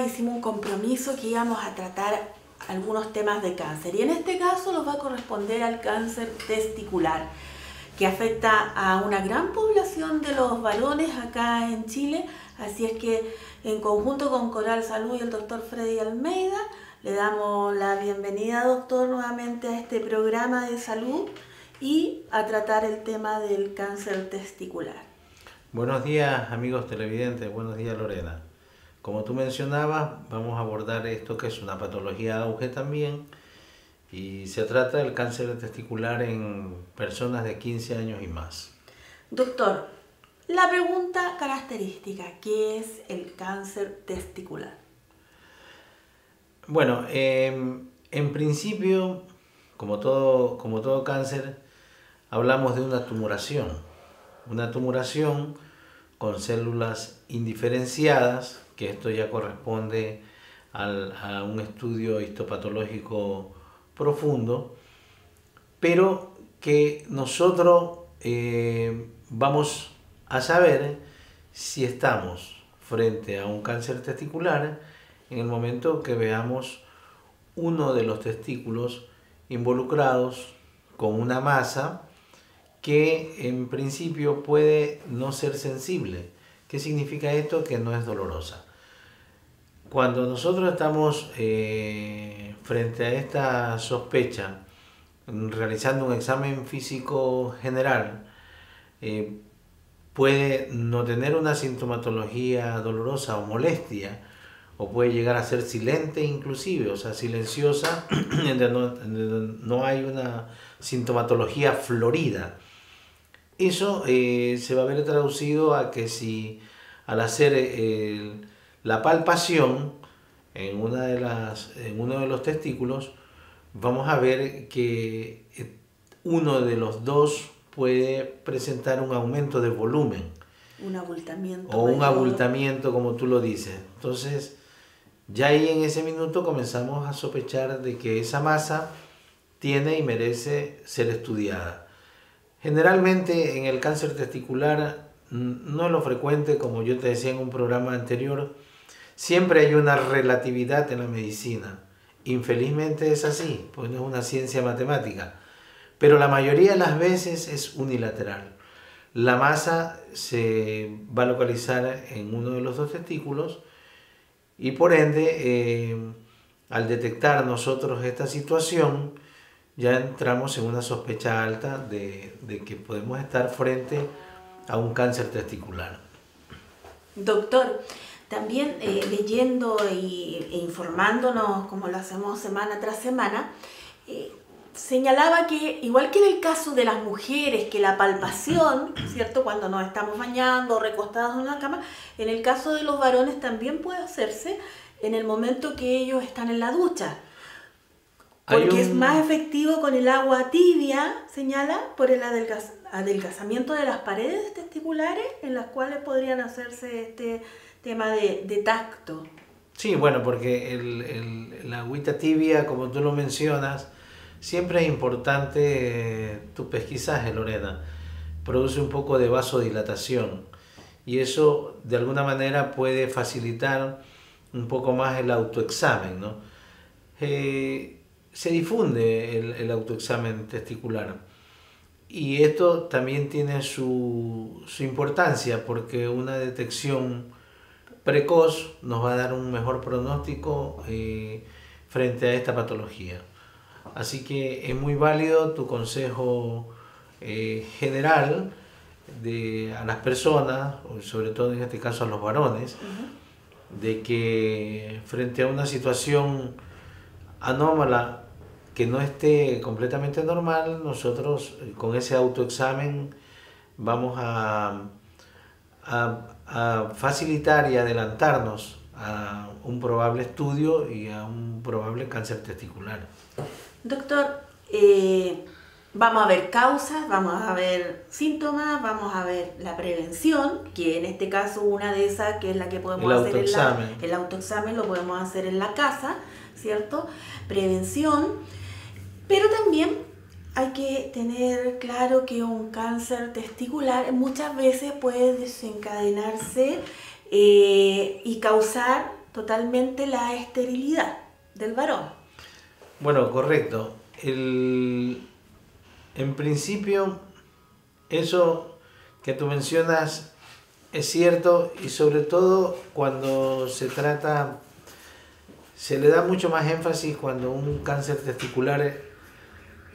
hicimos un compromiso que íbamos a tratar algunos temas de cáncer y en este caso nos va a corresponder al cáncer testicular, que afecta a una gran población de los varones acá en Chile. Así es que en conjunto con Coral Salud y el doctor Freddy Almeida le damos la bienvenida, doctor, nuevamente a este programa de salud y a tratar el tema del cáncer testicular. Buenos días, amigos televidentes, buenos días, Lorena. Como tú mencionabas, vamos a abordar esto que es una patología de auge también, y se trata del cáncer testicular en personas de 15 años y más. Doctor, la pregunta característica, ¿qué es el cáncer testicular? Bueno, en principio, como todo cáncer, hablamos de una tumoración con células indiferenciadas, que esto ya corresponde a un estudio histopatológico profundo, pero que nosotros vamos a saber si estamos frente a un cáncer testicular en el momento que veamos uno de los testículos involucrados con una masa que en principio puede no ser sensible. ¿Qué significa esto? Que no es dolorosa. Cuando nosotros estamos frente a esta sospecha, realizando un examen físico general, puede no tener una sintomatología dolorosa o molestia, o puede llegar a ser silente inclusive, o sea, silenciosa, donde no hay una sintomatología florida. Eso se va a ver traducido a que si al hacer la palpación en uno de los testículos, vamos a ver que uno de los dos puede presentar un aumento de volumen. Un abultamiento. O un abultamiento, como tú lo dices. Entonces, ya ahí en ese minuto comenzamos a sospechar de que esa masa tiene y merece ser estudiada. Generalmente en el cáncer testicular no es lo frecuente, como yo te decía en un programa anterior, siempre hay una relatividad en la medicina. Infelizmente es así, pues no es una ciencia matemática, pero la mayoría de las veces es unilateral. La masa se va a localizar en uno de los dos testículos y por ende, al detectar nosotros esta situación, ya entramos en una sospecha alta de que podemos estar frente a un cáncer testicular. Doctor, también leyendo e informándonos, como lo hacemos semana tras semana, señalaba que, igual que en el caso de las mujeres, que la palpación, ¿cierto?, cuando nos estamos bañando o recostados en la cama, en el caso de los varones también puede hacerse en el momento que ellos están en la ducha. Porque es más efectivo con el agua tibia, señala, por el adelgazamiento de las paredes testiculares, en las cuales podrían hacerse este tema de tacto. Sí, bueno, porque la agüita tibia, como tú lo mencionas, siempre es importante tu pesquisaje, Lorena. Produce un poco de vasodilatación y eso de alguna manera puede facilitar un poco más el autoexamen, ¿no? Se difunde el autoexamen testicular y esto también tiene su importancia, porque una detección precoz nos va a dar un mejor pronóstico frente a esta patología. Así que es muy válido tu consejo general a las personas, sobre todo en este caso a los varones, de que frente a una situación anómala que no esté completamente normal, nosotros con ese autoexamen vamos a facilitar y adelantarnos a un probable estudio y a un probable cáncer testicular. Doctor, vamos a ver causas, vamos a ver síntomas, vamos a ver la prevención, que en este caso una de esas, que es la que podemos hacer el autoexamen lo podemos hacer en la casa, ¿cierto? Prevención, pero también hay que tener claro que un cáncer testicular muchas veces puede desencadenarse y causar totalmente la esterilidad del varón. Bueno, correcto. En principio, eso que tú mencionas es cierto, y sobre todo cuando se le da mucho más énfasis cuando un cáncer testicular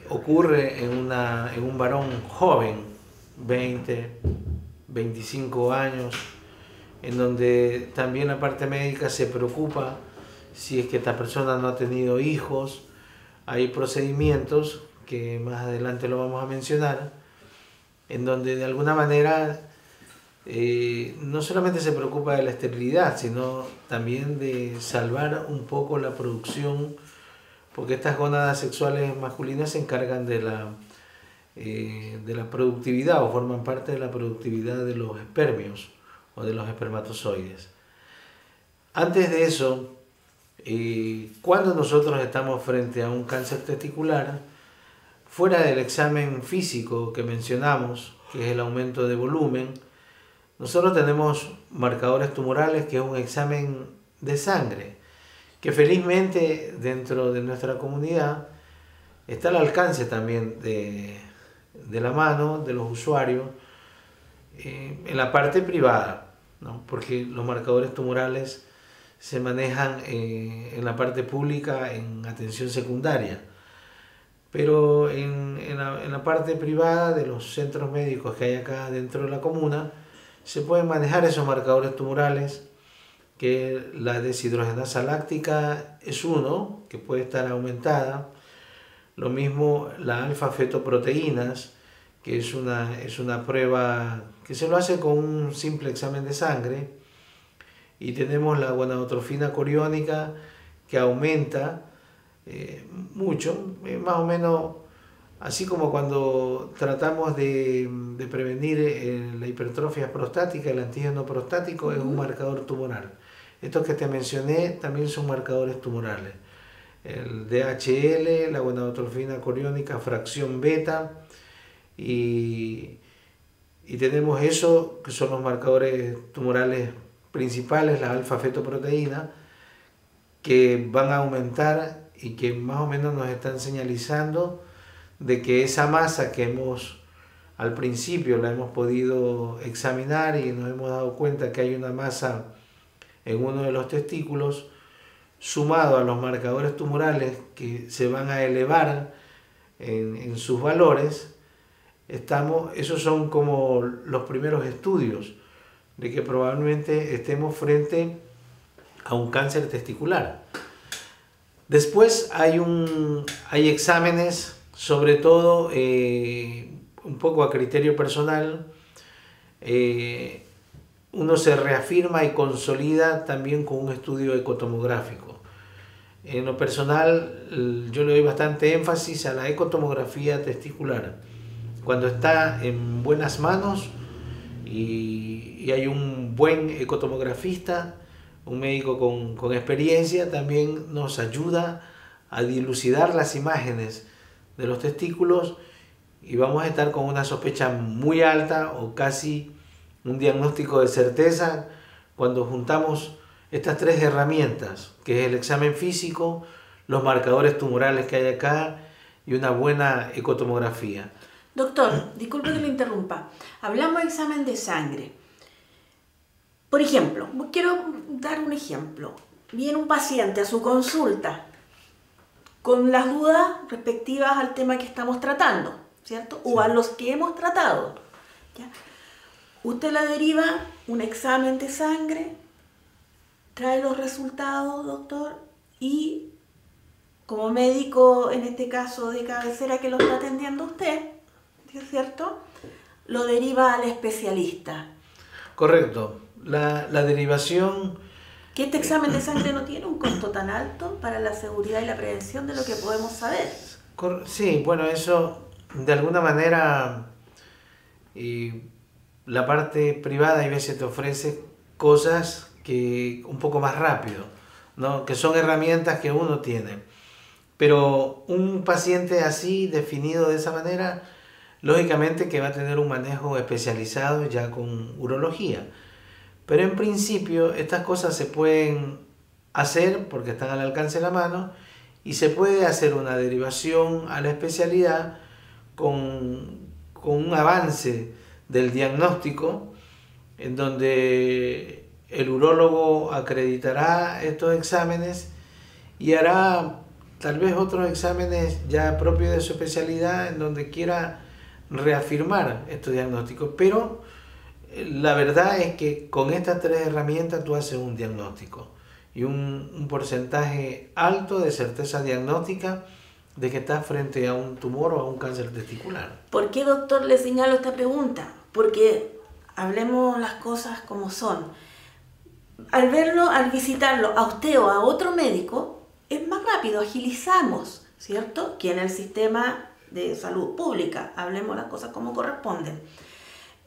ocurre en un varón joven, 20, 25 años, en donde también la parte médica se preocupa si es que esta persona no ha tenido hijos. Hay procedimientos que más adelante lo vamos a mencionar, en donde de alguna manera no solamente se preocupa de la esterilidad, sino también de salvar un poco la producción, porque estas gónadas sexuales masculinas se encargan de la productividad, o forman parte de la productividad de los espermios o de los espermatozoides. Antes de eso, cuando nosotros estamos frente a un cáncer testicular, fuera del examen físico que mencionamos, que es el aumento de volumen, nosotros tenemos marcadores tumorales, que es un examen de sangre, que felizmente dentro de nuestra comunidad está al alcance también de la mano de los usuarios en la parte privada, ¿no? Porque los marcadores tumorales se manejan en la parte pública en atención secundaria, pero en la parte privada de los centros médicos que hay acá dentro de la comuna se pueden manejar esos marcadores tumorales, que la deshidrogenasa láctica es uno, que puede estar aumentada, lo mismo la alfa-fetoproteínas, que es una prueba que se lo hace con un simple examen de sangre, y tenemos la gonadotrofina coriónica, que aumenta mucho, más o menos así como cuando tratamos de prevenir la hipertrofia prostática. El antígeno prostático es un marcador tumoral. Estos que te mencioné también son marcadores tumorales. El DHL, la gonadotrofina coriónica, fracción beta, y tenemos eso, que son los marcadores tumorales principales, la alfa-fetoproteína, que van a aumentar y que más o menos nos están señalizando de que esa masa que al principio la hemos podido examinar y nos hemos dado cuenta que hay una masa en uno de los testículos, sumado a los marcadores tumorales que se van a elevar en sus valores, esos son como los primeros estudios de que probablemente estemos frente a un cáncer testicular. Después hay exámenes, sobre todo un poco a criterio personal. Uno se reafirma y consolida también con un estudio ecotomográfico. En lo personal, yo le doy bastante énfasis a la ecotomografía testicular. Cuando está en buenas manos y hay un buen ecotomografista, un médico con experiencia, también nos ayuda a dilucidar las imágenes de los testículos, y vamos a estar con una sospecha muy alta o casi un diagnóstico de certeza cuando juntamos estas tres herramientas, que es el examen físico, los marcadores tumorales que hay acá y una buena ecotomografía. Doctor, disculpe que le interrumpa. Hablamos de examen de sangre. Por ejemplo, quiero dar un ejemplo. Viene un paciente a su consulta con las dudas respectivas al tema que estamos tratando, ¿cierto? O a los que hemos tratado, ¿ya? Usted la deriva un examen de sangre, trae los resultados, doctor, y como médico, en este caso de cabecera que lo está atendiendo usted, ¿cierto?, lo deriva al especialista. Correcto. La derivación... Que este examen de sangre no tiene un costo tan alto para la seguridad y la prevención de lo que podemos saber. Sí, bueno, eso de alguna manera la parte privada a veces te ofrece cosas que un poco más rápido, ¿no? Que son herramientas que uno tiene. Pero un paciente así, definido de esa manera, lógicamente que va a tener un manejo especializado ya con urología. Pero en principio estas cosas se pueden hacer porque están al alcance de la mano, y se puede hacer una derivación a la especialidad con un avance del diagnóstico, en donde el urólogo acreditará estos exámenes y hará tal vez otros exámenes ya propios de su especialidad en donde quiera reafirmar estos diagnósticos. Pero la verdad es que con estas tres herramientas tú haces un diagnóstico y un porcentaje alto de certeza diagnóstica de que estás frente a un tumor o a un cáncer testicular. ¿Por qué, doctor, le señalo esta pregunta? Porque hablemos las cosas como son. Al verlo, al visitarlo a usted o a otro médico, es más rápido, agilizamos, ¿cierto? Que en el sistema de salud pública, hablemos las cosas como corresponden.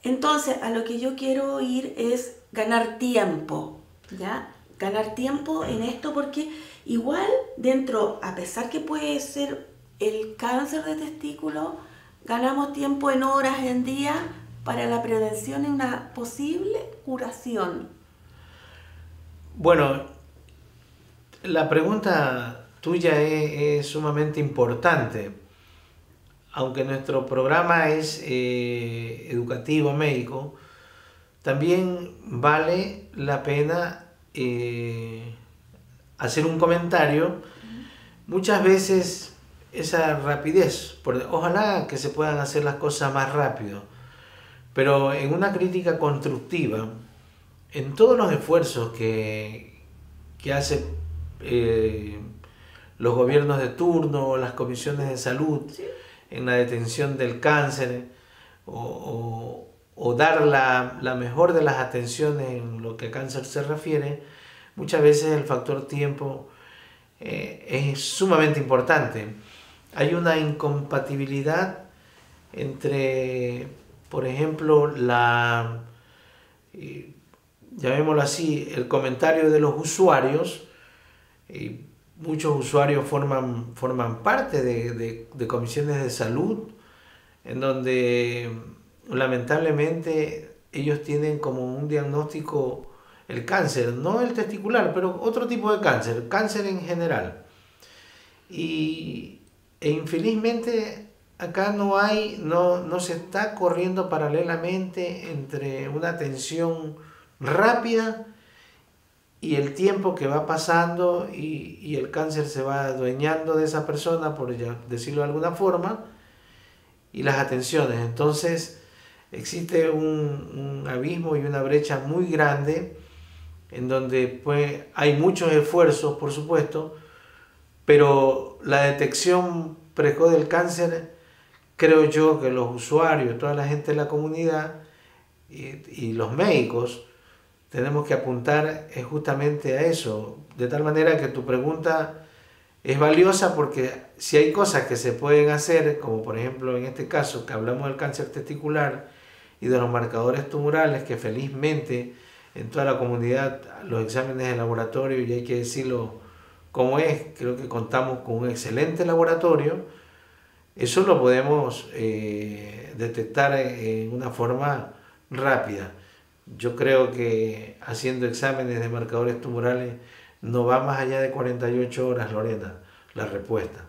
Entonces, a lo que yo quiero ir es ganar tiempo, ¿ya? Ganar tiempo en esto, porque igual dentro, a pesar que puede ser el cáncer de testículo, ganamos tiempo en horas, en días, para la prevención y una posible curación. Bueno, la pregunta tuya es sumamente importante. Aunque nuestro programa es educativo médico, también vale la pena hacer un comentario. Muchas veces esa rapidez, ojalá que se puedan hacer las cosas más rápido, pero en una crítica constructiva, en todos los esfuerzos que hacen los gobiernos de turno, las comisiones de salud, ¿Sí? en la detención del cáncer o dar la mejor de las atenciones en lo que a cáncer se refiere, muchas veces el factor tiempo es sumamente importante. Hay una incompatibilidad entre, por ejemplo, llamémoslo así, el comentario de los usuarios. Muchos usuarios forman parte de comisiones de salud, en donde lamentablemente ellos tienen como un diagnóstico el cáncer, no el testicular, pero otro tipo de cáncer en general. E infelizmente acá no se está corriendo paralelamente entre una atención rápida y el tiempo que va pasando y el cáncer se va adueñando de esa persona, por decirlo de alguna forma, y las atenciones. Entonces existe un abismo y una brecha muy grande en donde pues, hay muchos esfuerzos, por supuesto, pero la detección precoz del cáncer, creo yo que los usuarios, toda la gente de la comunidad y los médicos, tenemos que apuntar justamente a eso, de tal manera que tu pregunta es valiosa, porque si hay cosas que se pueden hacer, como por ejemplo en este caso que hablamos del cáncer testicular y de los marcadores tumorales, que felizmente en toda la comunidad los exámenes de laboratorio, y hay que decirlo como es, creo que contamos con un excelente laboratorio, eso lo podemos detectar en una forma rápida. Yo creo que haciendo exámenes de marcadores tumorales no va más allá de 48 horas, Lorena, la respuesta.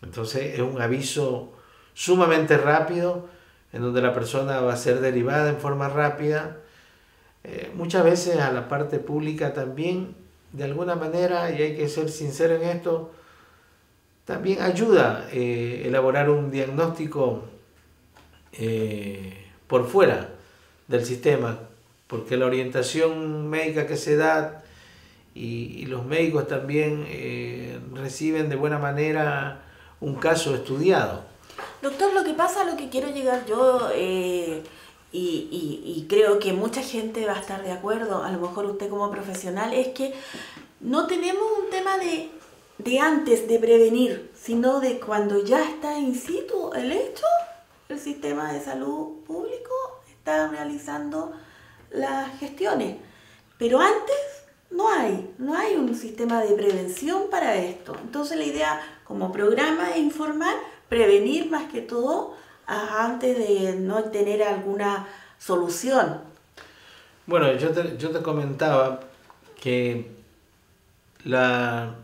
Entonces es un aviso sumamente rápido, en donde la persona va a ser derivada en forma rápida. Muchas veces a la parte pública también, de alguna manera, y hay que ser sincero en esto, también ayuda a elaborar un diagnóstico por fuera del sistema, porque la orientación médica que se da y los médicos también reciben de buena manera un caso estudiado. Doctor, lo que pasa, a lo que quiero llegar yo, y creo que mucha gente va a estar de acuerdo, a lo mejor usted como profesional, es que no tenemos un tema de antes, de prevenir, sino de cuando ya está in situ el hecho, el sistema de salud público está realizando las gestiones. Pero antes no hay un sistema de prevención para esto. Entonces la idea como programa es informar, prevenir más que todo antes de no tener alguna solución. Bueno, yo te comentaba que la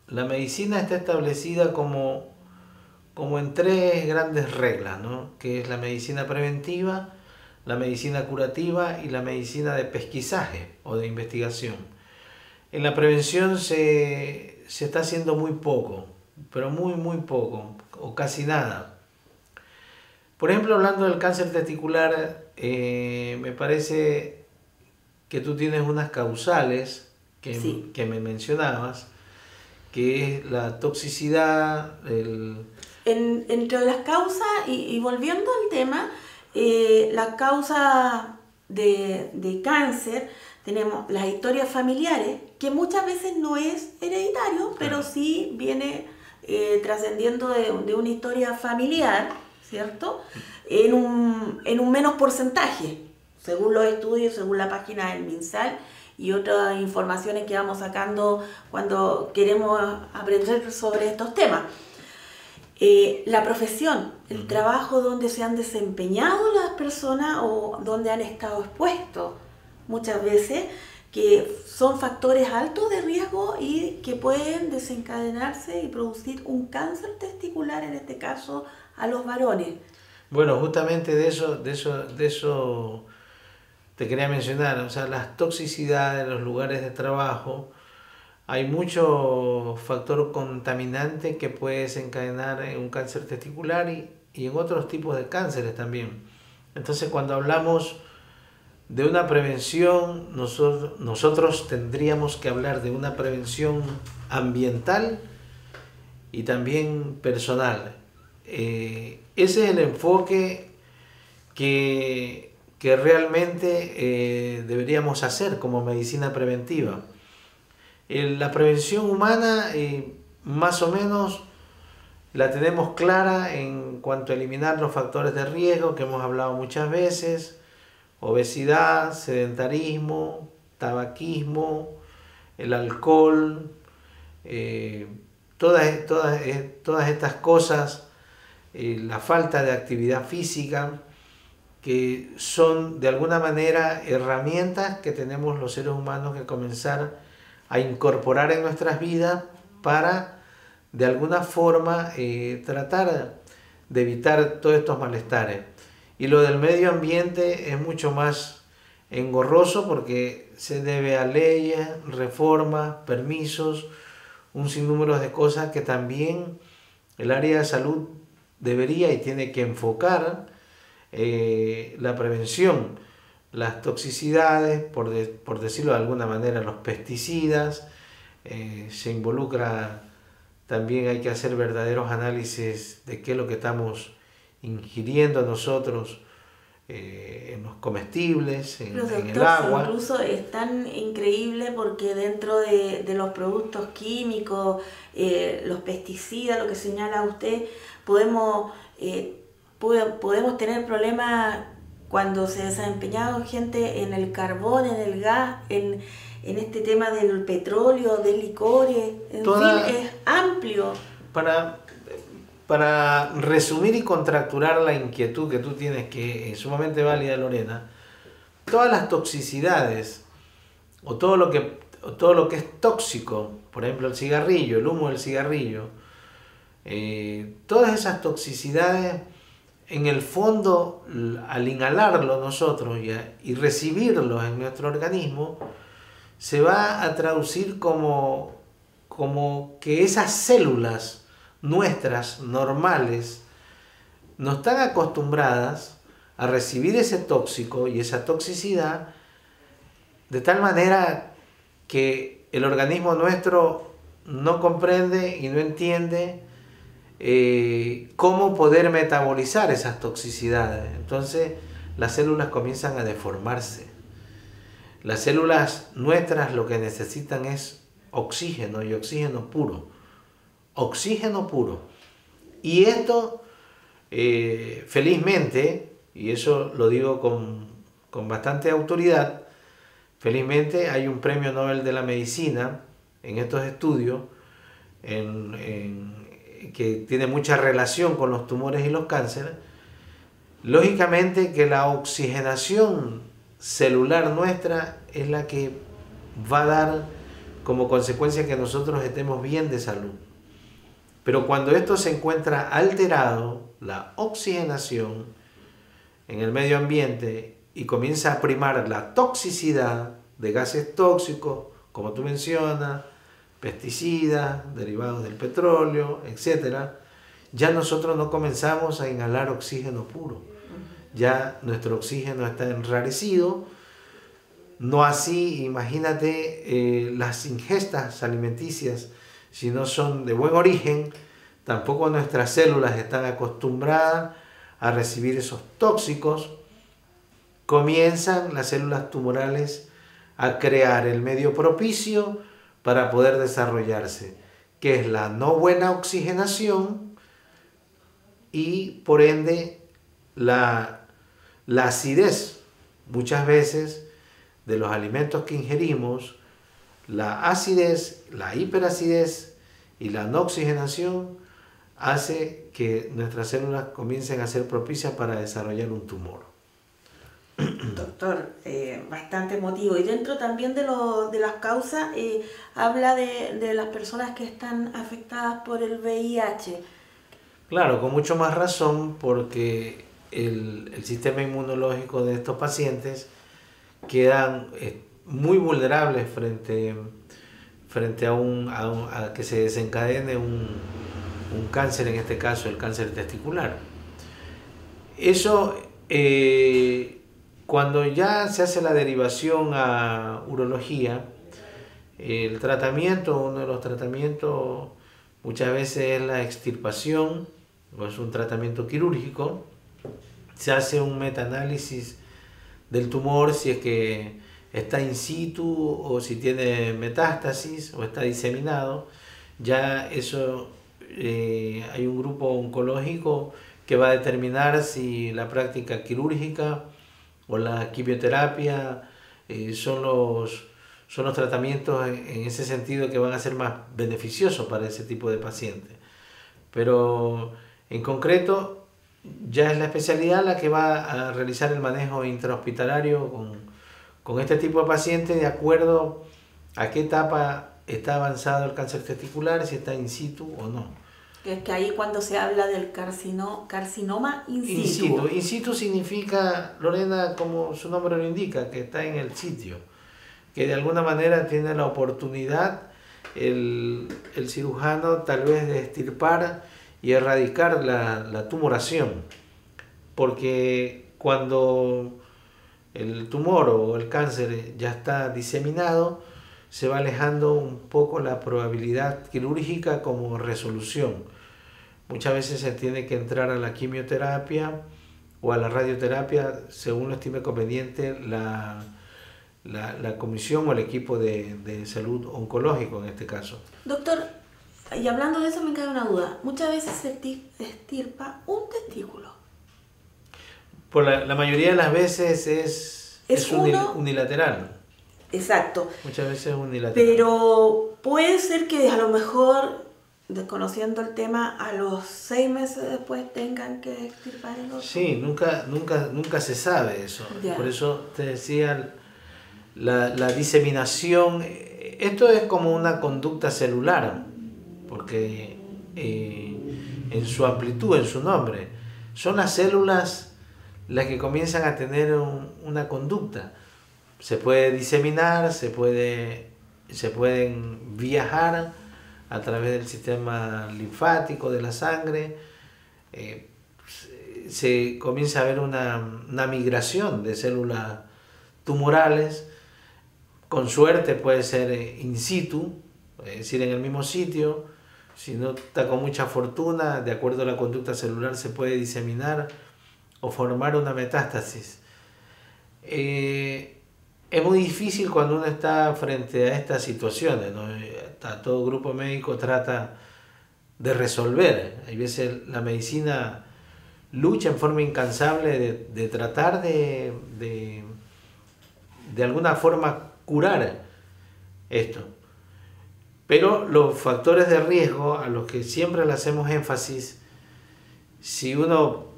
medicina está establecida como en tres grandes reglas, ¿no? Que es la medicina preventiva, la medicina curativa y la medicina de pesquisaje o de investigación. En la prevención se está haciendo muy poco, pero muy poco, o casi nada. Por ejemplo, hablando del cáncer testicular, me parece que tú tienes unas causales Sí. que me mencionabas, que es la toxicidad, Entre las causas, y volviendo al tema, las causas de cáncer, tenemos las historias familiares, que muchas veces no es hereditario, pero sí viene trascendiendo de una historia familiar, ¿cierto? En un menos porcentaje, según los estudios, según la página del MinSal y otras informaciones que vamos sacando cuando queremos aprender sobre estos temas. La profesión, el trabajo donde se han desempeñado las personas o donde han estado expuestos muchas veces, que son factores altos de riesgo y que pueden desencadenarse y producir un cáncer testicular, en este caso a los varones. Bueno, justamente de eso te quería mencionar, o sea, las toxicidades en los lugares de trabajo. Hay mucho factor contaminante que puede desencadenar un cáncer testicular y en otros tipos de cánceres también. Entonces, cuando hablamos de una prevención, nosotros tendríamos que hablar de una prevención ambiental y también personal. Ese es el enfoque que realmente deberíamos hacer como medicina preventiva. La prevención humana más o menos la tenemos clara en cuanto a eliminar los factores de riesgo que hemos hablado muchas veces: obesidad, sedentarismo, tabaquismo, el alcohol, todas estas cosas, la falta de actividad física, que son de alguna manera herramientas que tenemos los seres humanos que comenzar a incorporar en nuestras vidas para de alguna forma tratar de evitar todos estos malestares. Y lo del medio ambiente es mucho más engorroso porque se debe a leyes, reformas, permisos, un sinnúmero de cosas que también el área de salud debería y tiene que enfocar. La prevención, las toxicidades, por decirlo de alguna manera, los pesticidas, se involucra también, hay que hacer verdaderos análisis de qué es lo que estamos ingiriendo nosotros en los comestibles, en el agua. Incluso es tan increíble porque dentro de los productos químicos, los pesticidas, lo que señala usted, podemos tener problemas cuando se ha desempeñado gente en el carbón, en el gas, en este tema del petróleo, del licores, en fin, es amplio. Para resumir y contracturar la inquietud que tú tienes, que es sumamente válida, Lorena, todas las toxicidades o todo lo que es tóxico, por ejemplo el cigarrillo, el humo del cigarrillo, todas esas toxicidades, en el fondo, al inhalarlo nosotros y recibirlo en nuestro organismo, se va a traducir como que esas células nuestras normales no están acostumbradas a recibir ese tóxico y esa toxicidad, de tal manera que el organismo nuestro no comprende y no entiende cómo poder metabolizar esas toxicidades. Entonces las células comienzan a deformarse. Las células nuestras lo que necesitan es oxígeno, y oxígeno puro. Oxígeno puro. Y esto, felizmente, y eso lo digo con bastante autoridad, felizmente hay un premio Nobel de la Medicina en estos estudios que tiene mucha relación con los tumores y los cánceres. Lógicamente que la oxigenación celular nuestra es la que va a dar como consecuencia que nosotros estemos bien de salud. Pero cuando esto se encuentra alterado, la oxigenación en el medio ambiente, y comienza a primar la toxicidad de gases tóxicos, como tú mencionas, pesticidas, derivados del petróleo, etc., ya nosotros no comenzamos a inhalar oxígeno puro. Ya nuestro oxígeno está enrarecido. No así, imagínate, las ingestas alimenticias, si no son de buen origen, tampoco nuestras células están acostumbradas a recibir esos tóxicos. Comienzan las células tumorales a crear el medio propicio para poder desarrollarse, que es la no buena oxigenación y por ende la acidez. Muchas veces de los alimentos que ingerimos, la acidez, la hiperacidez y la no oxigenación hace que nuestras células comiencen a ser propicias para desarrollar un tumor. Doctor, bastante emotivo. Y dentro también de las causas, habla de las personas que están afectadas por el VIH. Claro, con mucho más razón, porque el sistema inmunológico de estos pacientes quedan muy vulnerables frente a que se desencadene un cáncer, en este caso el cáncer testicular. Eso, cuando ya se hace la derivación a urología, el tratamiento, uno de los tratamientos muchas veces es la extirpación, o es un tratamiento quirúrgico. Se hace un metaanálisis del tumor, si es que está in situ o si tiene metástasis o está diseminado. Ya eso, hay un grupo oncológico que va a determinar si la práctica quirúrgica o la quimioterapia son los tratamientos en ese sentido que van a ser más beneficiosos para ese tipo de pacientes. Pero en concreto ya es la especialidad la que va a realizar el manejo intrahospitalario con este tipo de pacientes de acuerdo a qué etapa está avanzado el cáncer testicular, si está in situ o no. Es que ahí cuando se habla del carcinoma in situ. In situ. In situ significa, Lorena, como su nombre lo indica, que está en el sitio, que de alguna manera tiene la oportunidad el cirujano tal vez de extirpar y erradicar la tumoración, porque cuando el tumor o el cáncer ya está diseminado, se va alejando un poco la probabilidad quirúrgica como resolución. Muchas veces se tiene que entrar a la quimioterapia o a la radioterapia, según lo estime conveniente la comisión o el equipo de salud oncológico en este caso. Doctor, y hablando de eso me cae una duda. Muchas veces se extirpa un testículo. Por la mayoría de las veces es unilateral. Exacto. Muchas veces es unilateral. Pero puede ser que a lo mejor, desconociendo el tema, a los 6 meses después tengan que extirpar el otro. Sí, nunca se sabe eso. Ya. Por eso te decía, la diseminación, esto es como una conducta celular, porque en su amplitud, en su nombre, son las células las que comienzan a tener una conducta. Se puede diseminar, se pueden viajar a través del sistema linfático de la sangre, se comienza a ver una migración de células tumorales. Con suerte puede ser in situ, es decir, en el mismo sitio. Si no está con mucha fortuna, de acuerdo a la conducta celular, se puede diseminar o formar una metástasis. Es muy difícil cuando uno está frente a estas situaciones, ¿no? Todo grupo médico trata de resolver. Hay veces la medicina lucha en forma incansable de tratar de alguna forma curar esto. Pero los factores de riesgo a los que siempre le hacemos énfasis, si uno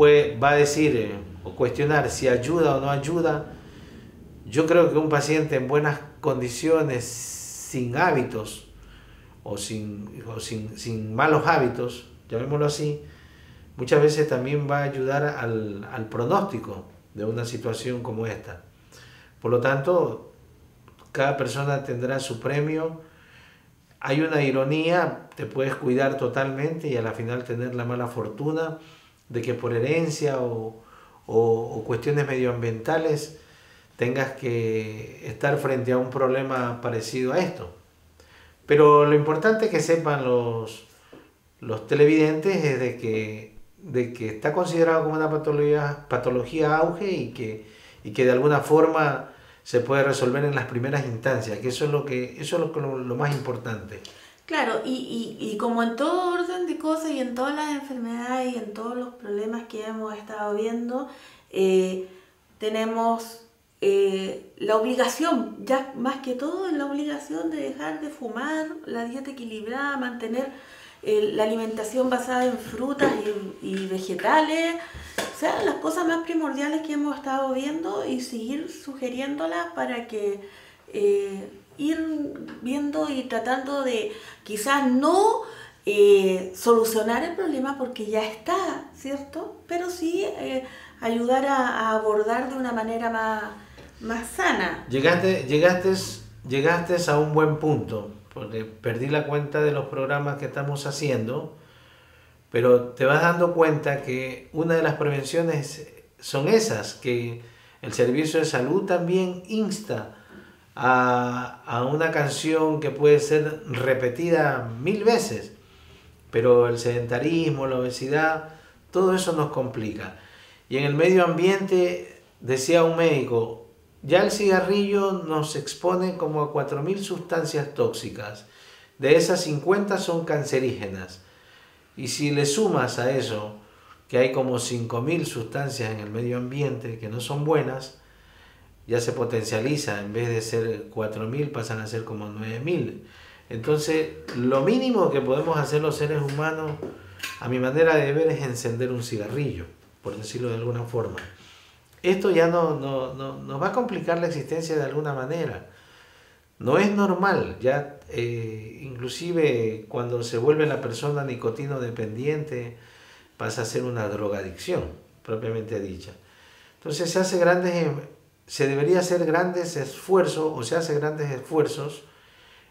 va a decir o cuestionar si ayuda o no ayuda, yo creo que un paciente en buenas condiciones, sin hábitos sin malos hábitos, llamémoslo así, muchas veces también va a ayudar al pronóstico de una situación como esta. Por lo tanto, cada persona tendrá su premio. Hay una ironía, te puedes cuidar totalmente y a la final tener la mala fortuna de que por herencia o cuestiones medioambientales tengas que estar frente a un problema parecido a esto. Pero lo importante es que sepan los televidentes es de que está considerado como una patología auge y que de alguna forma se puede resolver en las primeras instancias, que eso es lo más importante. Claro, y como en todo orden de cosas y en todas las enfermedades y en todos los problemas que hemos estado viendo, tenemos la obligación, ya más que todo, la obligación de dejar de fumar, la dieta equilibrada, mantener la alimentación basada en frutas y vegetales, o sea, las cosas más primordiales que hemos estado viendo y seguir sugiriéndolas para que ir viendo y tratando de quizás no solucionar el problema porque ya está, ¿cierto? Pero sí ayudar a abordar de una manera más sana. Llegaste a un buen punto, porque perdí la cuenta de los programas que estamos haciendo, pero te vas dando cuenta que una de las prevenciones son esas, que el Servicio de Salud también insta a una canción que puede ser repetida 1000 veces, pero el sedentarismo, la obesidad, todo eso nos complica. Y en el medio ambiente, decía un médico, ya el cigarrillo nos expone como a 4000 sustancias tóxicas. De esas 50 son cancerígenas. Y si le sumas a eso que hay como 5000 sustancias en el medio ambiente que no son buenas, ya se potencializa, en vez de ser 4000 pasan a ser como 9000. Entonces, lo mínimo que podemos hacer los seres humanos, a mi manera de ver, es encender un cigarrillo, por decirlo de alguna forma. Esto ya nos va a complicar la existencia de alguna manera. No es normal, ya inclusive cuando se vuelve la persona nicotino dependiente, pasa a ser una drogadicción, propiamente dicha. Entonces se debería hacer grandes esfuerzos, o se hace grandes esfuerzos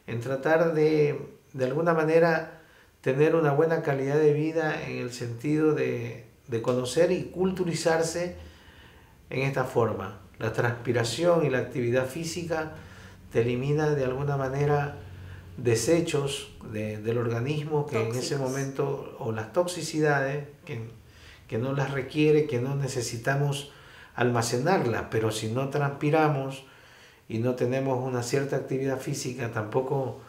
en tratar de alguna manera tener una buena calidad de vida en el sentido de conocer y culturizarse en esta forma. La transpiración y la actividad física te elimina de alguna manera desechos del organismo que tóxicos en ese momento, o las toxicidades que no las requiere, que no necesitamos almacenarlas, pero si no transpiramos y no tenemos una cierta actividad física, tampoco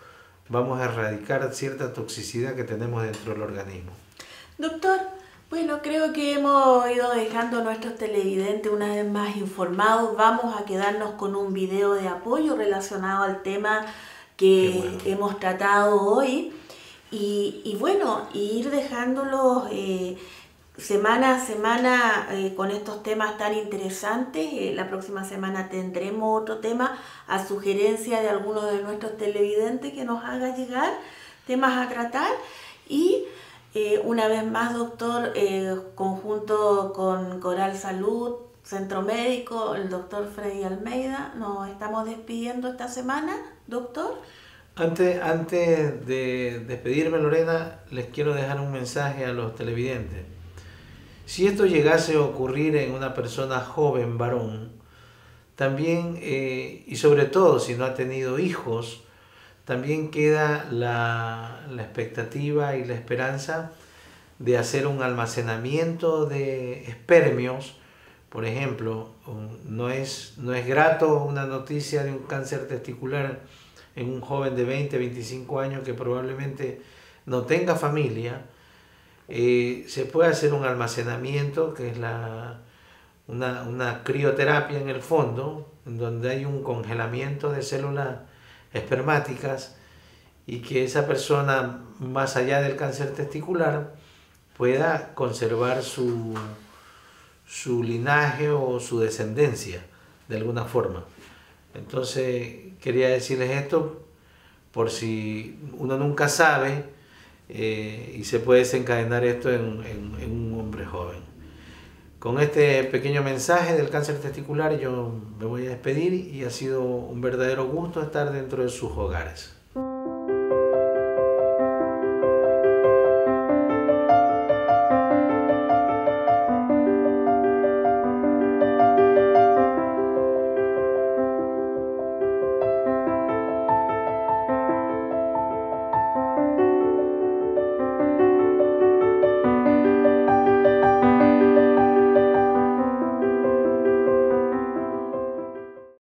vamos a erradicar cierta toxicidad que tenemos dentro del organismo. Doctor, bueno, creo que hemos ido dejando a nuestros televidentes una vez más informados. Vamos a quedarnos con un video de apoyo relacionado al tema que hemos tratado hoy. Y bueno, ir dejándolos semana a semana con estos temas tan interesantes. La próxima semana tendremos otro tema a sugerencia de alguno de nuestros televidentes que nos haga llegar temas a tratar. Y una vez más, doctor, conjunto con Coral Salud, Centro Médico, el doctor Freddy Almeida, nos estamos despidiendo esta semana, doctor. Antes de despedirme, Lorena, les quiero dejar un mensaje a los televidentes. Si esto llegase a ocurrir en una persona joven, varón, también, y sobre todo si no ha tenido hijos, también queda la expectativa y la esperanza de hacer un almacenamiento de espermios. Por ejemplo, no es grato una noticia de un cáncer testicular en un joven de 20, 25 años que probablemente no tenga familia. Se puede hacer un almacenamiento, que es una crioterapia en el fondo, en donde hay un congelamiento de células espermáticas y que esa persona, más allá del cáncer testicular, pueda conservar su linaje o su descendencia de alguna forma. Entonces quería decirles esto por si uno nunca sabe, y se puede desencadenar esto en un hombre joven. Con este pequeño mensaje del cáncer testicular yo me voy a despedir y ha sido un verdadero gusto estar dentro de sus hogares.